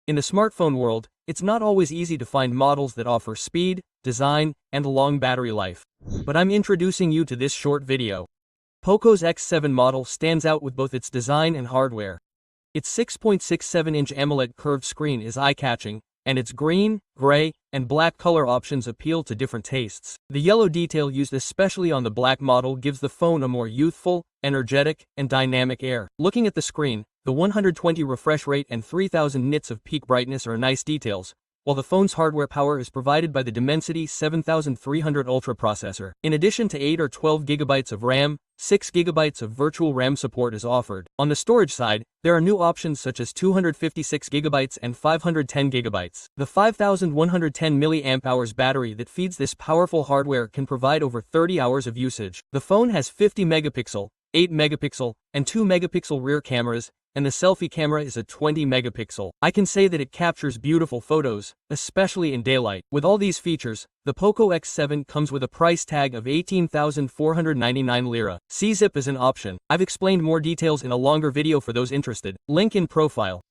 In the smartphone world, it's not always easy to find models that offer speed, design, and a long battery life. But I'm introducing you to this short video. POCO's X7 model stands out with both its design and hardware. Its 6.67-inch AMOLED curved screen is eye-catching, and its green, gray, and black color options appeal to different tastes. The yellow detail used especially on the black model gives the phone a more youthful, energetic, and dynamic air. Looking at the screen, the 120 refresh rate and 3000 nits of peak brightness are nice details, while the phone's hardware power is provided by the Dimensity 7300 Ultra processor. In addition to 8 or 12 GB of RAM, 6 GB of virtual RAM support is offered. On the storage side, there are new options such as 256 GB and 510 GB. The 5110 mAh battery that feeds this powerful hardware can provide over 30 hours of usage. The phone has 50 megapixel, 8 megapixel, and 2 megapixel rear cameras, and the selfie camera is a 20 megapixel. I can say that it captures beautiful photos, especially in daylight. With all these features, the POCO X7 comes with a price tag of 18,499 lira. CZIP is an option. I've explained more details in a longer video for those interested. Link in profile.